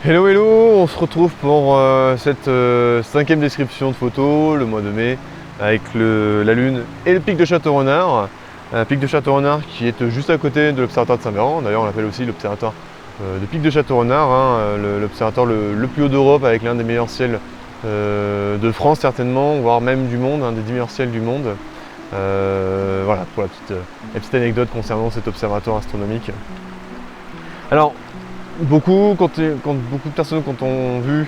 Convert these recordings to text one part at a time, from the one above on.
Hello hello, on se retrouve pour cette cinquième description de photo, le mois de mai, avec la Lune et le pic de Château-Renard. Un pic de Château-Renard qui est juste à côté de l'observatoire de Saint-Véran, d'ailleurs on l'appelle aussi l'observatoire de pic de Château-Renard, hein, l'observatoire le plus haut d'Europe avec l'un des meilleurs ciels de France certainement, voire même du monde, un des 10 meilleurs ciels du monde. Voilà pour la petite anecdote concernant cet observatoire astronomique. Alors, beaucoup de personnes quand ont vu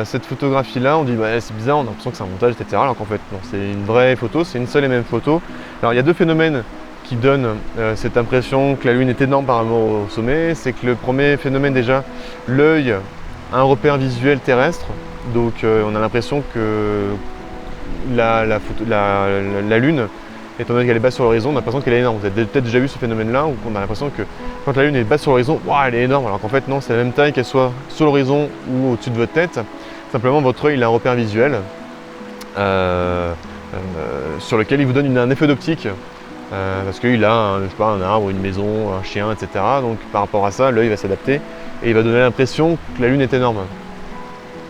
cette photographie-là, on dit bah, c'est bizarre, on a l'impression que c'est un montage, etc. Alors qu'en fait, non, c'est une vraie photo, c'est une seule et même photo. Alors il y a deux phénomènes qui donnent cette impression que la Lune est énorme par rapport au sommet. C'est que le premier phénomène déjà, l'œil a un repère visuel terrestre. Donc on a l'impression que la Lune, étant donné qu'elle est basse sur l'horizon, on a l'impression qu'elle est énorme. Vous avez peut-être déjà vu ce phénomène-là, où on a l'impression que quand la Lune est basse sur l'horizon, wow, elle est énorme, alors qu'en fait non, c'est la même taille qu'elle soit sur l'horizon ou au-dessus de votre tête. Simplement votre œil il a un repère visuel sur lequel il vous donne un effet d'optique. Parce qu'il a je sais pas, un arbre, une maison, un chien, etc. Donc par rapport à ça, l'œil va s'adapter et il va donner l'impression que la Lune est énorme.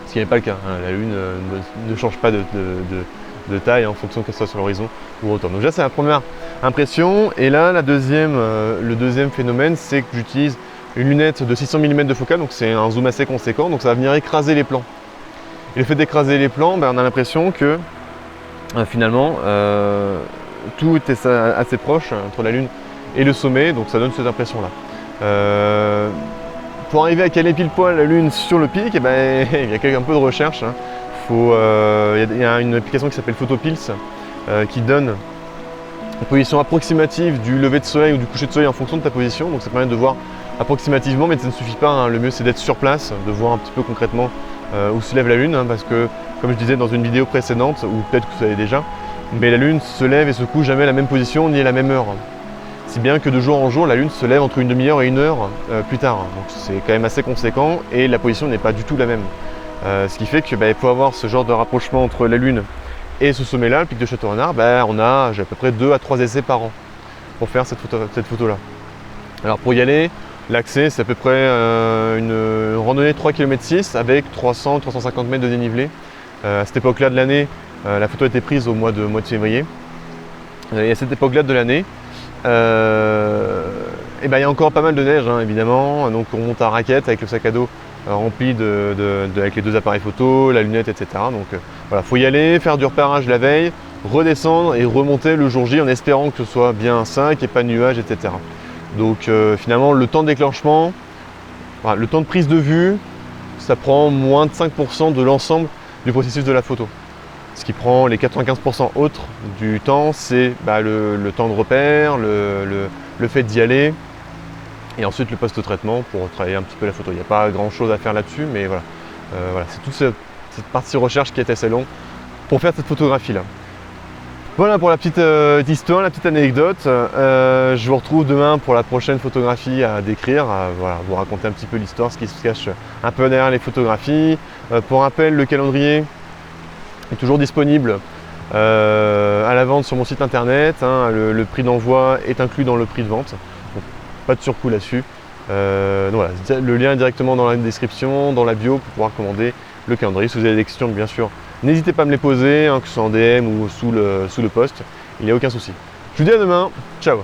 Ce qui n'est pas le cas, hein. La Lune ne change pas de taille en fonction qu'elle soit sur l'horizon ou autour. Donc là c'est la première impression. Et là le deuxième phénomène, c'est que j'utilise une lunette de 600 mm de focale, donc c'est un zoom assez conséquent, donc ça va venir écraser les plans. Et le fait d'écraser les plans, on a l'impression que finalement tout est assez proche entre la Lune et le sommet, donc ça donne cette impression là. Pour arriver à caler pile poil la Lune sur le pic, il y a un peu de recherche, hein. Il y a une application qui s'appelle PhotoPills qui donne une position approximative du lever de soleil ou du coucher de soleil en fonction de ta position. Donc ça permet de voir approximativement, mais ça ne suffit pas, hein. Le mieux c'est d'être sur place, de voir un petit peu concrètement où se lève la Lune, hein, parce que comme je disais dans une vidéo précédente, ou peut-être que vous savez déjà, mais la Lune se lève et se couche jamais à la même position ni à la même heure. Si bien que de jour en jour, la Lune se lève entre une demi-heure et une heure plus tard. Donc c'est quand même assez conséquent et la position n'est pas du tout la même. Ce qui fait que pour avoir ce genre de rapprochement entre la Lune et ce sommet-là, le pic de Château-Renard, j'ai à peu près 2 à 3 essais par an pour faire cette photo-là. Alors pour y aller, l'accès c'est à peu près une randonnée de 3,6 km avec 300-350 mètres de dénivelé. À cette époque-là de l'année, la photo a été prise au mois de février. Et à cette époque-là de l'année, il y a encore pas mal de neige, hein, évidemment. Donc on monte à raquette avec le sac à dos rempli avec les deux appareils photo, la lunette, etc. Donc voilà, faut y aller, faire du repérage la veille, redescendre et remonter le jour J en espérant que ce soit bien ça, qu'il n'y ait pas de nuages, etc. Donc finalement, le temps de déclenchement, le temps de prise de vue, ça prend moins de 5% de l'ensemble du processus de la photo. Ce qui prend les 95% autres du temps, c'est le temps de repère, le fait d'y aller, et ensuite le post-traitement pour travailler un petit peu la photo. Il n'y a pas grand chose à faire là-dessus, mais voilà. C'est toute cette partie recherche qui est assez longue pour faire cette photographie-là. Voilà pour la petite histoire, la petite anecdote. Je vous retrouve demain pour la prochaine photographie à décrire, vous raconter un petit peu l'histoire, ce qui se cache un peu derrière les photographies. Pour rappel, le calendrier est toujours disponible à la vente sur mon site internet, hein. Le prix d'envoi est inclus dans le prix de vente. Donc, pas de surcoût là-dessus. Donc voilà, le lien est directement dans la description, dans la bio pour pouvoir commander le calendrier. Si vous avez des questions, bien sûr, n'hésitez pas à me les poser, hein, que ce soit en DM ou sous le post, il n'y a aucun souci. Je vous dis à demain, ciao!